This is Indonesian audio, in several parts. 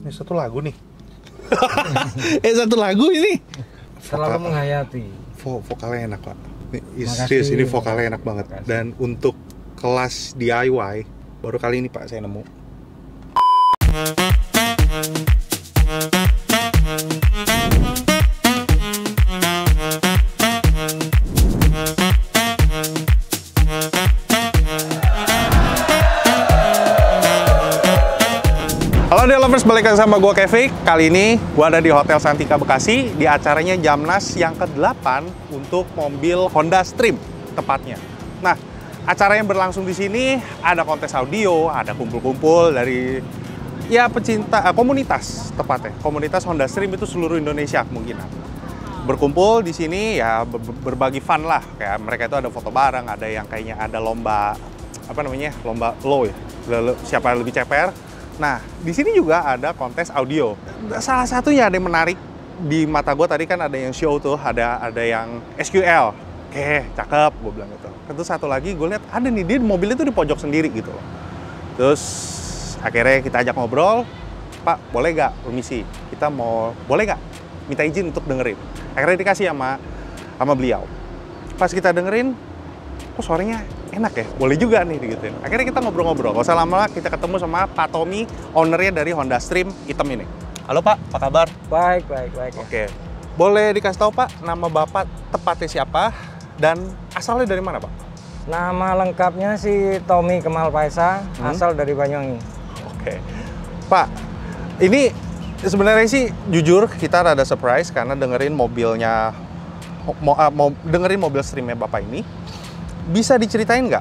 Ini satu lagu nih. Satu lagu ini. Terlalu menghayati. Vokalnya enak, Pak. Serius, ini vokalnya enak banget. Dan untuk kelas DIY, baru kali ini Pak saya nemu. Halo Audio Lovers, balik lagi sama gue Kevin. Kali ini gue ada di Hotel Santika Bekasi di acaranya Jamnas yang ke-8 untuk mobil Honda Stream tepatnya. Nah, acara yang berlangsung di sini ada kontes audio, ada kumpul-kumpul dari ya pecinta komunitas tepatnya. Komunitas Honda Stream itu seluruh Indonesia kemungkinan. Berkumpul di sini ya berbagi fun lah. Kayak mereka itu ada foto bareng, ada yang kayaknya ada lomba lomba low ya. Siapa yang lebih ceper. Nah, di sini juga ada kontes audio. Salah satunya ada yang menarik di mata gue tadi kan ada yang show tuh, ada yang SQL. Oke, cakep, gue bilang gitu. Terus satu lagi gue lihat ada nih, dia mobil itu di pojok sendiri gitu loh. Terus akhirnya kita ajak ngobrol, Pak, boleh nggak permisi? Kita mau, boleh nggak minta izin untuk dengerin? Akhirnya dikasih sama beliau. Pas kita dengerin, kok suaranya enak ya, boleh juga nih gitu. Akhirnya kita ngobrol-ngobrol, gak usah lama-lama kita ketemu sama Pak Tommy, ownernya dari Honda Stream hitam ini. Halo Pak, apa kabar? Baik. Oke, boleh dikasih tahu Pak, nama Bapak tepatnya siapa dan asalnya dari mana Pak? Nama lengkapnya si Tommy Kemal Faisa, asal dari Banyuwangi. Oke, Pak, ini sebenarnya sih jujur kita rada surprise karena dengerin mobilnya, dengerin mobil streamnya Bapak ini. Bisa diceritain nggak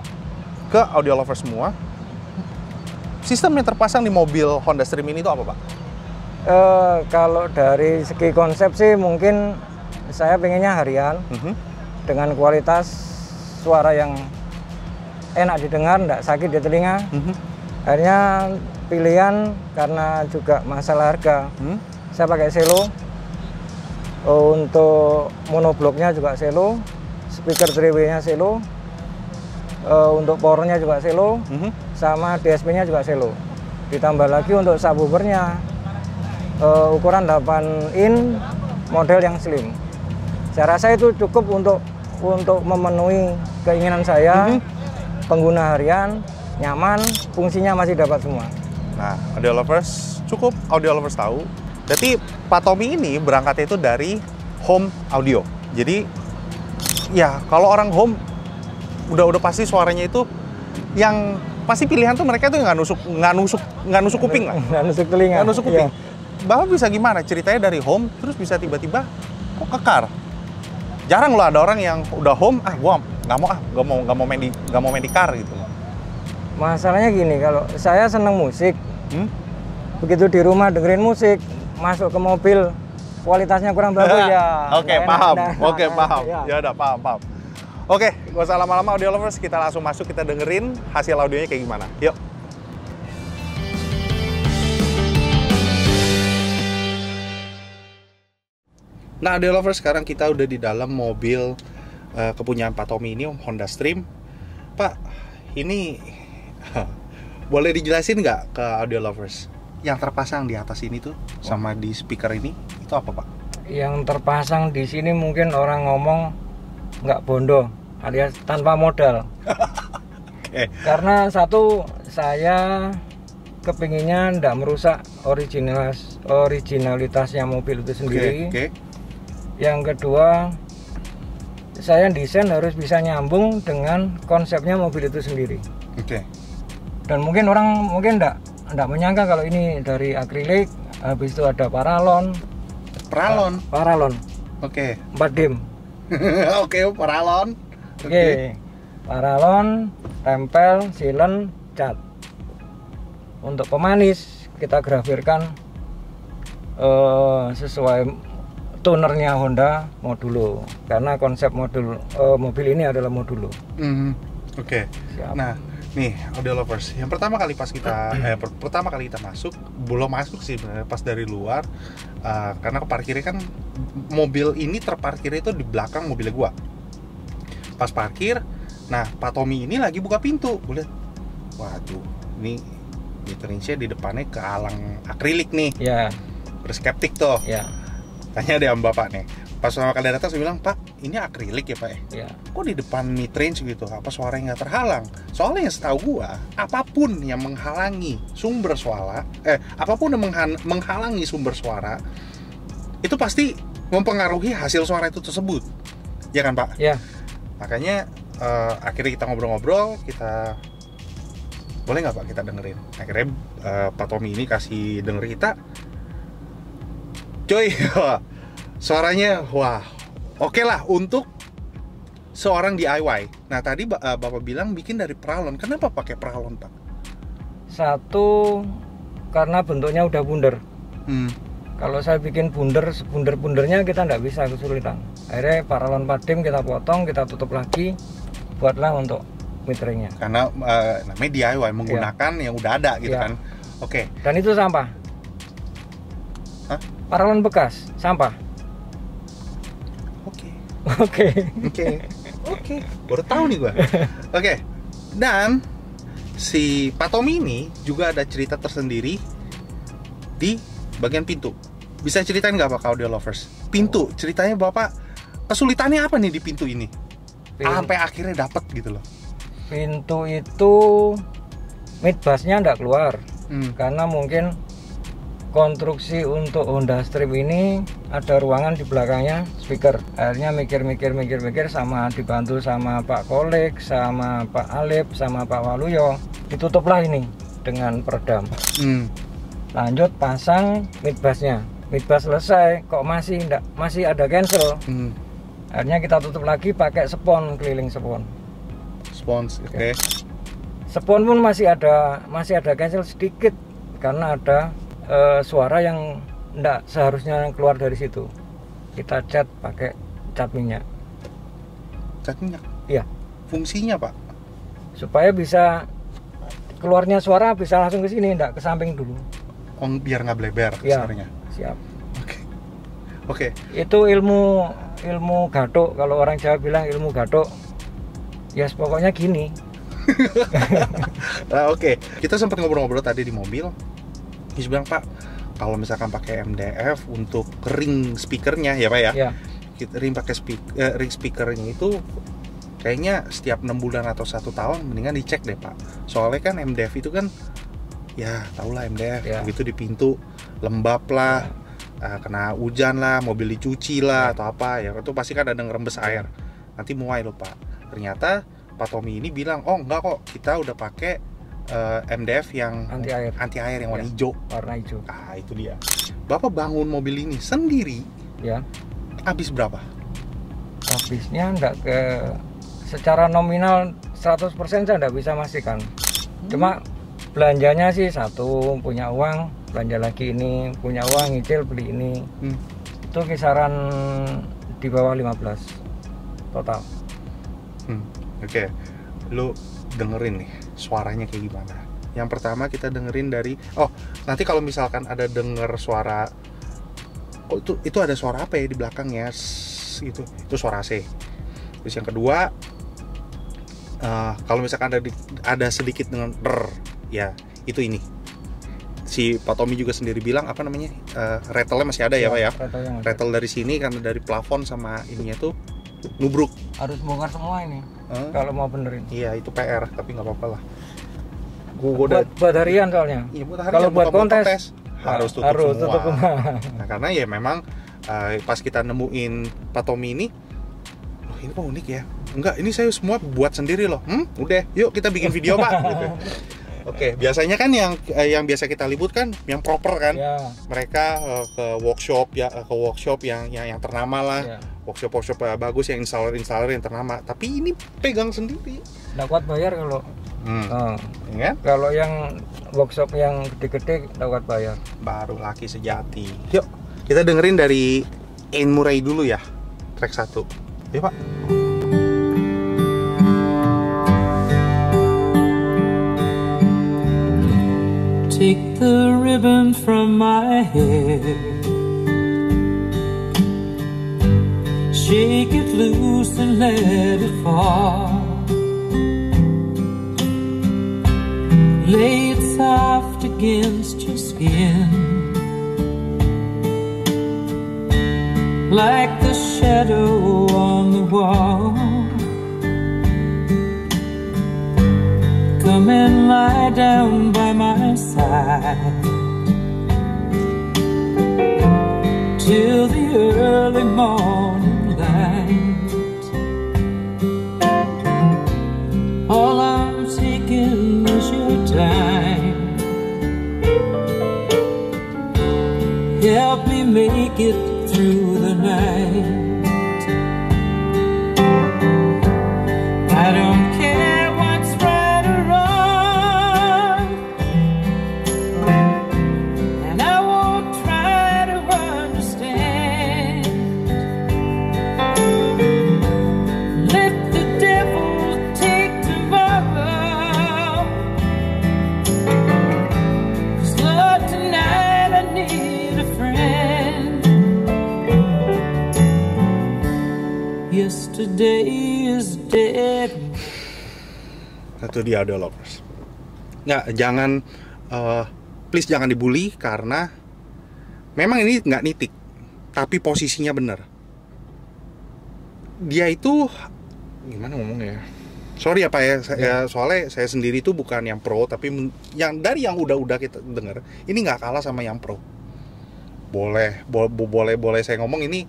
ke audio lovers semua, sistem yang terpasang di mobil Honda Stream ini itu apa Pak? Kalau dari segi konsep sih mungkin saya pengennya harian dengan kualitas suara yang enak didengar, nggak sakit di telinga. Akhirnya pilihan karena juga masalah harga, saya pakai selo. Untuk monobloknya juga selo, speaker 3W-nya selo. Untuk powernya juga selo, sama DSP-nya juga selo. Ditambah lagi untuk subwoofernya ukuran 8 in, model yang slim. Saya rasa itu cukup untuk memenuhi keinginan saya. Pengguna harian, nyaman, fungsinya masih dapat semua. Nah, audio lovers cukup audio lovers tahu. Jadi Pak Tommy ini berangkat itu dari home audio. Jadi ya kalau orang home udah pasti suaranya itu yang pasti pilihan tuh mereka tuh nggak nusuk kuping lah, nggak nusuk telinga, nggak nusuk kuping. Iya. Bapak bisa gimana ceritanya dari home terus bisa tiba-tiba kok ke car? Jarang loh ada orang yang udah home gua nggak mau main di car gitu. Masalahnya gini, kalau saya seneng musik, begitu di rumah dengerin musik, masuk ke mobil kualitasnya kurang bagus ya. Oke, paham. Paham. Ya. Ya udah paham. Oke, gak usah lama-lama audio lovers, kita langsung masuk, kita dengerin hasil audionya kayak gimana. Yuk. Nah, audio lovers, sekarang kita udah di dalam mobil kepunyaan Pak Tommy ini, Honda Stream. Pak, ini boleh dijelasin nggak ke audio lovers? Yang terpasang di atas ini tuh, sama di speaker ini, itu apa Pak? Yang terpasang di sini mungkin orang ngomong nggak bondo, alias tanpa modal. Okay. Karena satu, saya kepinginnya nggak merusak originalitasnya mobil itu sendiri. Okay. Yang kedua, saya desain harus bisa nyambung dengan konsepnya mobil itu sendiri. Oke. Dan mungkin orang nggak menyangka kalau ini dari akrilik, habis itu ada paralon. Oke. 4 dim. Oke, paralon. Oke. Paralon, tempel, silen, cat. Untuk pemanis kita grafirkan sesuai tunernya Honda modulo. Karena konsep mobil ini adalah modulo. Oke. Nah, nih audio lovers, yang pertama kali kita masuk, belum masuk sih sebenarnya, pas dari luar, karena parkirnya kan mobil ini terparkir itu di belakang mobilnya gua. Pas parkir, nah Pak Tommy ini lagi buka pintu, gue lihat, waduh, ini Mid-range-nya di depannya ke alang akrilik nih. Ya. Berskeptik tuh. Ya. Tanya deh sama bapak nih. Pas sama kali datang saya bilang, Pak, ini akrilik ya Pak ya? Ya. Kok di depan mid-range gitu? Apa suaranya nggak terhalang? Soalnya yang setahu gua, apapun yang menghalangi sumber suara, apapun yang menghalangi sumber suara, itu pasti mempengaruhi hasil suara itu tersebut. Ya kan Pak? Ya. Makanya akhirnya kita ngobrol-ngobrol, kita boleh nggak Pak kita dengerin? Akhirnya Pak Tommy ini kasih denger kita. Coy, suaranya wah, oke lah untuk seorang DIY. Nah tadi Bapak bilang bikin dari pralon. Kenapa pakai pralon Pak? Satu, karena bentuknya udah bundar. Kalau saya bikin bunder-bundernya kita nggak bisa, kesulitan. Akhirnya paralon padim kita potong, kita tutup lagi, buatlah untuk mid-range-nya. Karena namanya DIY, menggunakan yang udah ada gitu kan. Oke. Dan itu sampah. Hah? Paralon bekas, sampah. Oke. Baru tahu nih gua. Oke. Dan si Pak Tommy ini juga ada cerita tersendiri di bagian pintu. Bisa ceritain nggak Pak Audio Lovers? Pintu, ceritanya Bapak kesulitannya apa nih di pintu ini? Sampai akhirnya dapat gitu loh. Pintu itu mid bass-nya nggak keluar. Karena mungkin konstruksi untuk Honda Stream ini ada ruangan di belakangnya speaker. Akhirnya mikir sama dibantu sama Pak Kolek, sama Pak Alip, sama Pak Waluyo. Ditutuplah ini dengan peredam. Lanjut pasang mid bass-nya. Mid bass selesai, kok masih ada cancel. Akhirnya kita tutup lagi pakai spons, keliling spons. Oke. Spons pun masih ada cancel sedikit karena ada suara yang enggak seharusnya keluar dari situ. Kita cat pakai cat minyak. Cat minyak? Iya. Fungsinya Pak? Supaya bisa keluarnya suara bisa langsung ke sini, enggak ke samping dulu. Biar nggak bleber ya, suaranya. Siap. Oke. Itu ilmu gatuk, kalau orang Jawa bilang ilmu gatuk. Ya pokoknya gini. Oke. Kita sempat ngobrol-ngobrol tadi di mobil. Dia bilang, Pak, kalau misalkan pakai MDF untuk ring speakernya ya Pak ya, kita ring pakai ring speakernya itu kayaknya setiap 6 bulan atau 1 tahun mendingan dicek deh Pak. Soalnya kan MDF itu kan ya tahulah MDF begitu di pintu lembab lah, kena hujan lah, mobil dicuci lah atau apa ya, itu pasti kan ada ngerembes air, nanti muai loh Pak. Ternyata Pak Tommy ini bilang, oh enggak kok, kita udah pakai MDF yang anti air yang warna hijau. Warna hijau. Itu dia. Bapak bangun mobil ini sendiri. Ya. Habis berapa? Habisnya enggak secara nominal 100% saya enggak bisa pastikan. Cuma belanjanya sih satu, punya uang, belanja lagi ini, punya uang nyicil beli ini. Itu kisaran di bawah 15 total. Oke. Lu dengerin nih suaranya kayak gimana. Yang pertama kita dengerin dari nanti kalau misalkan ada denger suara itu ada suara apa ya di belakangnya, itu suara AC. Terus yang kedua kalau misalkan ada sedikit dengan ya itu ini si Pak Tommy juga sendiri bilang apa namanya, rattle-nya masih ada ya Pak ya. Rattle dari sini karena dari plafon sama ininya tuh nubruk. Harus bongkar semua ini kalau mau benerin. Iya itu PR, tapi nggak apa-apa lah. Buat harian soalnya. Iya, buat harian. Kalau buat kontes harus tutup semua. Nah karena ya memang pas kita nemuin Pak Tommy ini, loh ini kok unik ya. Enggak, ini saya semua buat sendiri loh. Udah, yuk kita bikin video Pak. Gitu. Oke, biasanya kan yang biasa kita libut kan yang proper kan. Mereka ke workshop yang ternama lah. Workshop bagus yang installer yang ternama. Tapi ini pegang sendiri. Nggak kuat bayar kalau. Kalau yang workshop yang gede-gede nggak kuat bayar. Baru laki sejati. Yuk, kita dengerin dari Anne Murray dulu ya, track 1. Yuk Pak. Take the ribbon from my hair, shake it loose and let it fall, lay it soft against your skin, like the shadow on the wall. Come and lie down by my side till the early morning light. All I'm taking is your time. Help me make it through the night. I don't care what's right or wrong, and I won't try to understand. Let the devil take tomorrow, 'cause Lord, tonight I need a friend. Yesterday is dead. Itu dia Audio Lovers. Nggak, jangan please jangan dibully karena memang ini nggak nitik, tapi posisinya bener. Dia itu gimana ngomongnya? Sorry ya Pak ya, soalnya saya sendiri itu bukan yang pro, tapi yang dari yang udah kita dengar, ini nggak kalah sama yang pro. Boleh saya ngomong ini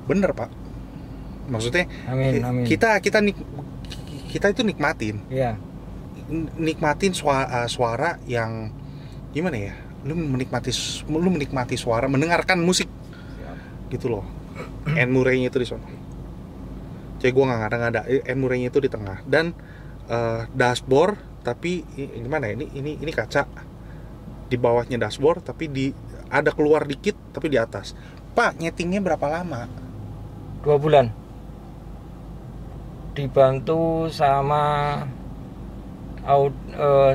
bener Pak. Maksudnya Amin. kita itu nikmatin. Iya. Nikmatin suara yang gimana ya? Lu menikmati suara, mendengarkan musik. Gitu loh. End Murray-nya itu di sana. Cek gua nggak ngada-ngada. End Murray-nya itu di tengah dan dashboard, tapi gimana ya? Ini kaca di bawahnya dashboard, tapi ada keluar dikit, tapi di atas. Pak, nyetingnya berapa lama? 2 bulan. Dibantu sama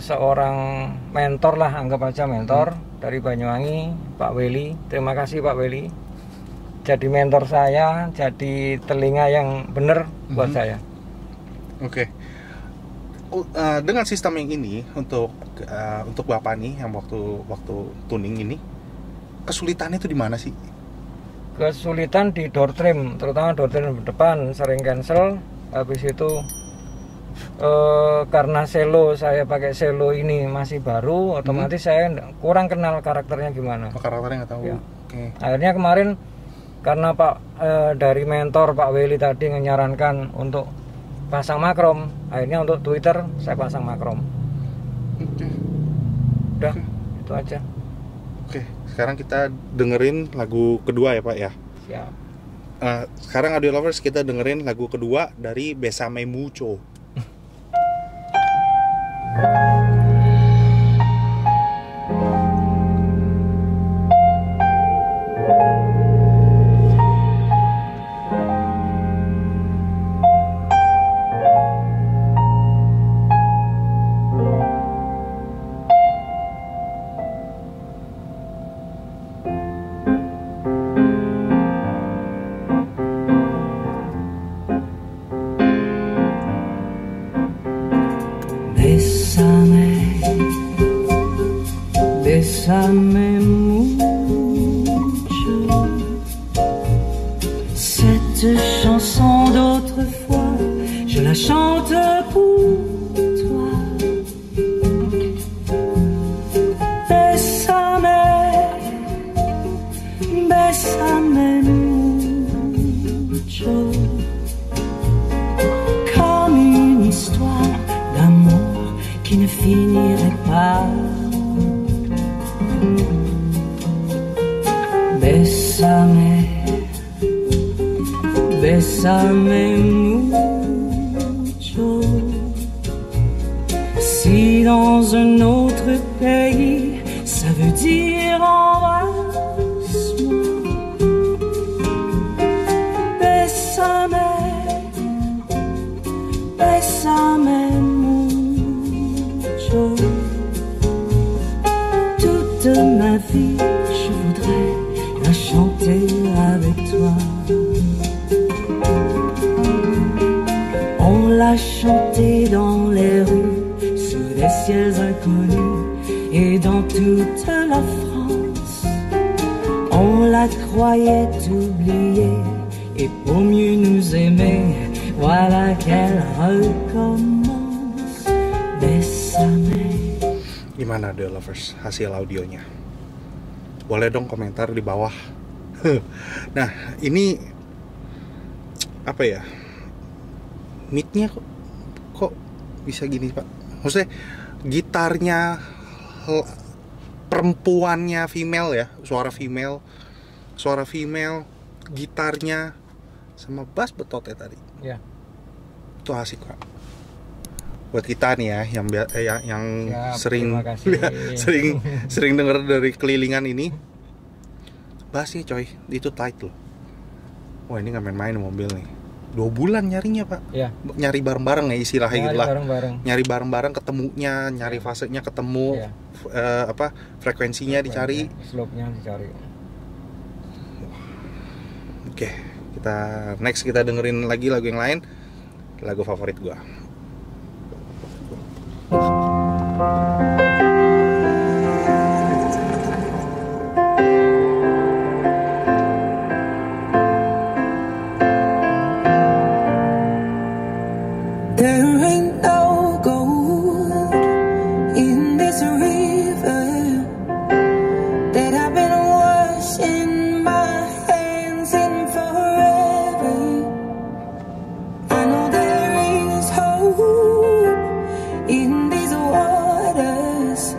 seorang mentor lah, anggap aja mentor dari Banyuwangi, Pak Weli. Terima kasih Pak Weli. Jadi mentor saya, jadi telinga yang benar buat saya. Oke. Dengan sistem yang ini untuk Bapak nih yang waktu tuning ini, kesulitannya itu di mana sih? Kesulitan di door trim, terutama door trim depan sering cancel. Habis itu karena selo, saya pakai selo ini masih baru, otomatis saya kurang kenal karakternya gimana. Karakternya nggak tahu. Ya. Oke. Akhirnya kemarin karena dari mentor Pak Weli tadi menyarankan untuk pasang makrom, akhirnya untuk Twitter saya pasang makrom. Udah, itu aja. Oke, sekarang kita dengerin lagu kedua ya Pak ya. Siap. Sekarang Audio Lovers kita dengerin lagu kedua dari Bésame Mucho. Bésame mucho. Cette chanson d'autrefois, je la chante pour toi. Bésame, bésame mucho. Comme une histoire d'amour qui ne finirait pas. Bésame, bésame mucho. Si dans un autre pays, ça veut dire embrasse-moi. Bésame, bésame mucho. Toute ma vie, je voudrais la chanter avec toi. On l'a chanté dans les rues, sous des ciels inconnus et dans toute la France. On la croyait oubliée et pour mieux nous aimer, voilà qu'elle recommence. Bésame. Gimana The Lovers hasil audionya? Boleh dong komentar di bawah. Nah, ini apa ya? Mic-nya kok bisa gini, Pak? Maksudnya gitarnya perempuannya female ya, suara female, gitarnya sama bass betotnya tadi. Ya. Itu asik, Pak. Buat kita nih ya yang Siap, sering denger dari kelilingan ini, bassnya coy itu tight loh. Wah, ini nggak main-main mobil nih. 2 bulan nyarinya, Pak. Ya. Nyari bareng-bareng ya istilahnya gitu lah. Nyari bareng-bareng ketemunya, nyari fasenya ketemu, frekuensinya dicari, slope-nya dicari. Oke, kita dengerin lagi lagu yang lain, lagu favorit gua. There ain't no gold in this river that I've been washing my hands in forever. I know there is hope in these waters,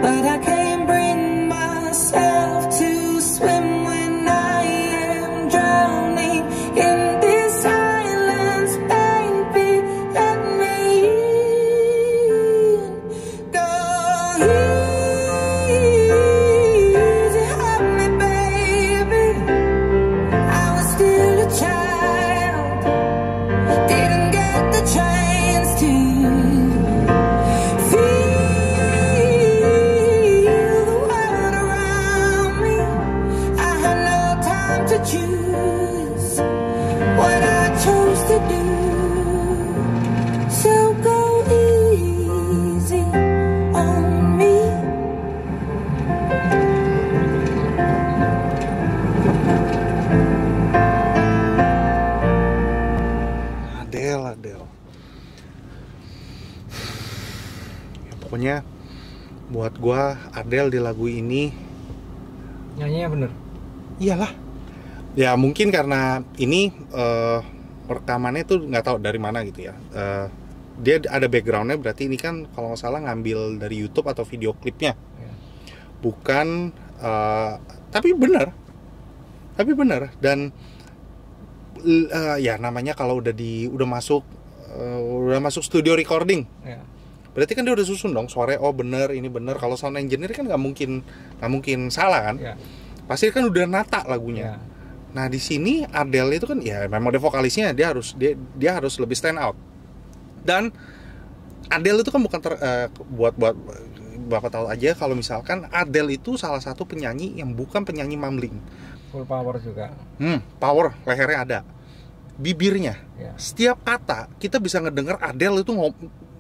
but I can't bring myself to swim when I am drowning in this silence. Baby, let me in. Go easy on me, baby. I was still a child, didn't get the chance to feel the world around me. I had no time to choose what I chose to do. So go easy on me. Adele. Ya, pokoknya buat gua Adele di lagu ini Nyanyinya bener. iyalah. Ya mungkin karena ini rekamannya tuh nggak tahu dari mana gitu ya. Dia ada backgroundnya, berarti ini kan kalau nggak salah ngambil dari YouTube atau video klipnya. Ya. Bukan, tapi benar dan ya namanya kalau udah masuk studio recording, Ya. berarti kan dia udah susun dong suaranya. Oh bener, ini bener. Kalau sound engineer kan nggak mungkin salah kan. Ya. Pasti kan udah nata lagunya. Ya. Nah di sini Adele itu kan ya memang dia vokalisnya dia harus lebih stand out. Dan Adele itu kan bukan buat Bapak tahu aja kalau misalkan Adele itu salah satu penyanyi yang bukan penyanyi mumbling. Full power juga. Power, lehernya ada. Bibirnya. Ya. Setiap kata kita bisa ngedenger Adele itu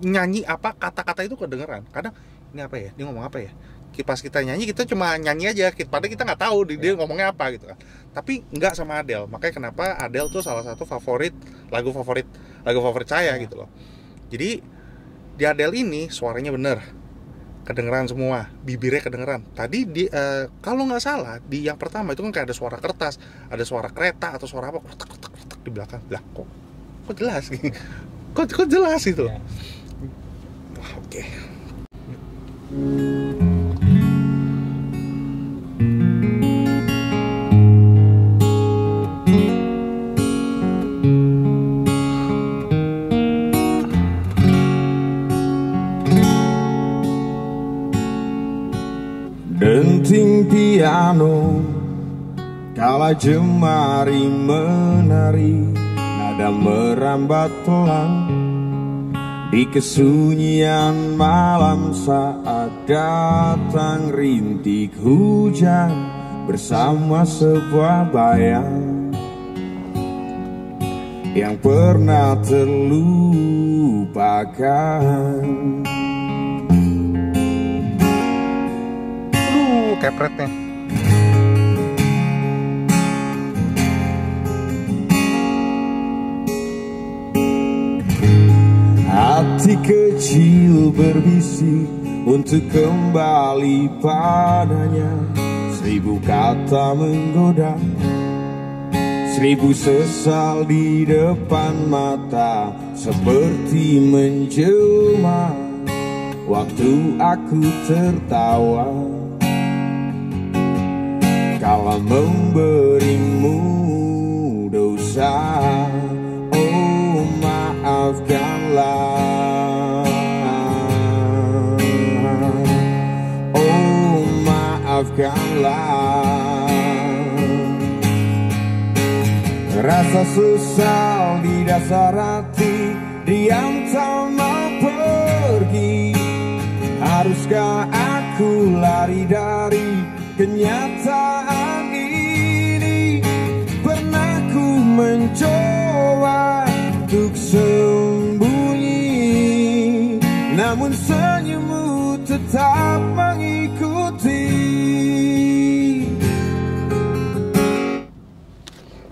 nyanyi apa, kata-kata itu kedengeran. Kadang ini apa ya? Dia ngomong apa ya? Pas kita nyanyi kita cuma nyanyi aja, padahal kita nggak tahu dia ngomongnya apa gitu kan. Tapi nggak sama Adele. Makanya kenapa Adele tuh salah satu lagu favorit saya gitu loh. Jadi di Adele ini suaranya bener, kedengeran semua, bibirnya kedengeran. Tadi kalau nggak salah di yang pertama itu kan kayak ada suara kertas, ada suara kereta atau suara apa, kretek di belakang. Lah kok jelas gitu. Kok jelas itu. Ya. Oke. Denting piano kala jemari menari, nada merambat pelan di kesunyian malam saat datang rintik hujan bersama sebuah bayang yang pernah terlupakan. kepretnya. Hati kecil berbisik untuk kembali padanya. 1000 kata menggoda, 1000 sesal di depan mata, seperti menjelma waktu aku tertawa. Kala memberimu dosa, oh maafkanlah, oh maafkanlah. Rasa sesal di dasar hati, diam tak mau pergi. Haruskah aku lari dari kenyataan ini? Pernah ku mencoba untuk sembunyi, namun senyummu tetap mengikuti.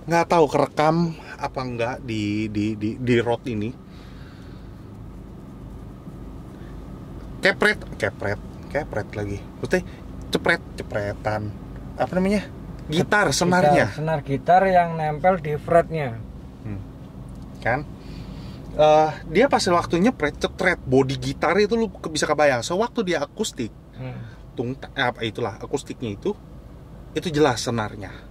Nggak tahu kerekam apa enggak di road ini. Kepret lagi. Maksudnya cepretan. Apa namanya? Gitar, senarnya. Senar gitar yang nempel di fretnya. Kan? Dia pas waktu nyepret, cetret body gitar itu lu bisa kebayang. Sewaktu dia akustik, itulah akustiknya itu jelas senarnya.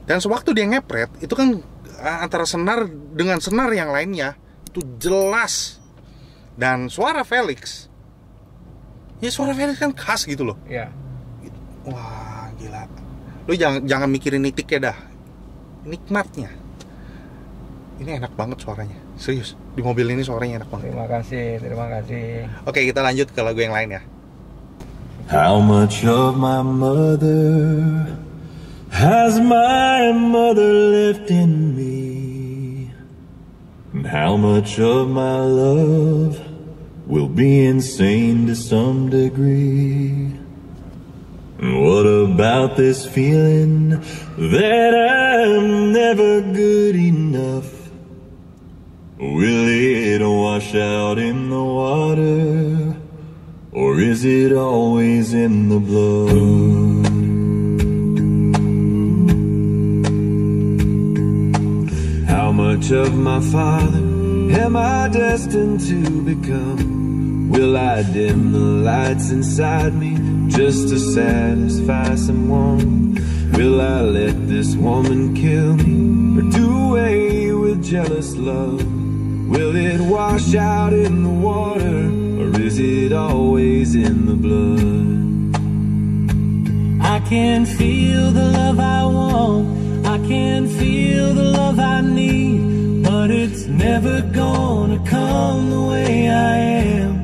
Dan sewaktu dia ngepret, itu kan antara senar dengan senar yang lainnya itu jelas. Dan suara Felix, ya suara Felix kan khas gitu loh. Iya. Wah, gila. Lu jangan mikirin nitiknya dah. Nikmatnya. Ini enak banget suaranya. Serius, di mobil ini suaranya enak banget. Terima kasih. Oke, kita lanjut ke lagu yang lain ya. How much of my mother has my mother left in me? And how much of my love will be insane to some degree? And what about this feeling that I'm never good enough? Will it wash out in the water, or is it always in the blood? How much of my father am I destined to become? Will I dim the lights inside me just to satisfy someone? Will I let this woman kill me, or do away with jealous love? Will it wash out in the water, or is it always in the blood? I can feel the love I want, I can feel the love I need, but it's never gonna come the way I am.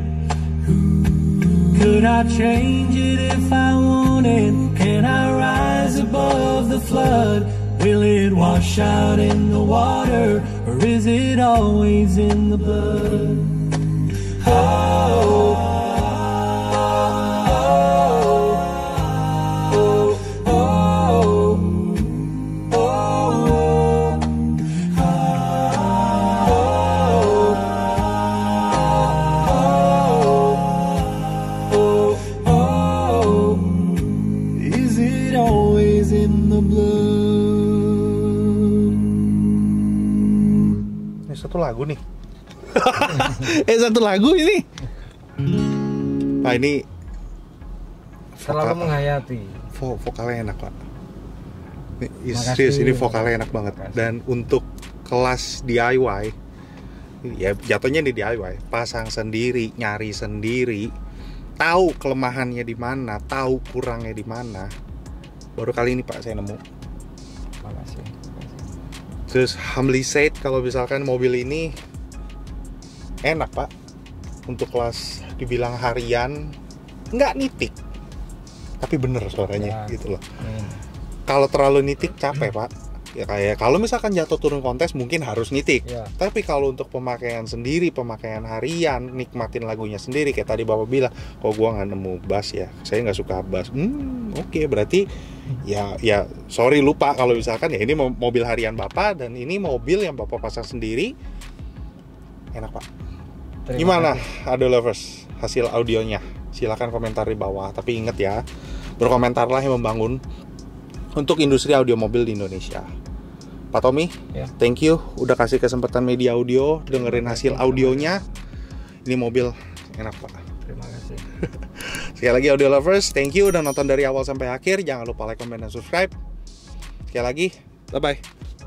Could I change it if I wanted? Can I rise above the flood? Will it wash out in the water, or is it always in the blood? Oh. Satu lagu nih. Satu lagu ini. Nah, ini Selalu menghayati. Vokalnya enak, Pak. Serius, ini vokalnya enak banget. Dan untuk kelas DIY, ya jatuhnya di DIY, pasang sendiri, nyari sendiri, tahu kelemahannya di mana, tahu kurangnya di mana. Baru kali ini Pak saya nemu. Makasih. Terus humbly said, kalau misalkan mobil ini enak Pak untuk kelas dibilang harian, nggak nitik, tapi bener suaranya gitu loh. Kalau terlalu nitik capek Pak, Ya kayak kalau misalkan jatuh turun kontes mungkin harus nitik. Ya. Tapi kalau untuk pemakaian sendiri, pemakaian harian, nikmatin lagunya sendiri kayak tadi Bapak bilang, kok gua nggak nemu bass ya, saya nggak suka bass. Oke, berarti ya sorry lupa kalau misalkan ya ini mobil harian Bapak dan ini mobil yang Bapak pasang sendiri. Enak Pak. Gimana Audio Lovers hasil audionya? Silakan komentar di bawah. Tapi ingat ya, berkomentarlah yang membangun untuk industri audio mobil di Indonesia. Pak Tommy, Ya. thank you udah kasih kesempatan media audio dengerin hasil audionya. Ini mobil enak Pak. Terima kasih. Sekali lagi Audio Lovers, thank you udah nonton dari awal sampai akhir. Jangan lupa like, comment, dan subscribe. Sekali lagi, bye-bye.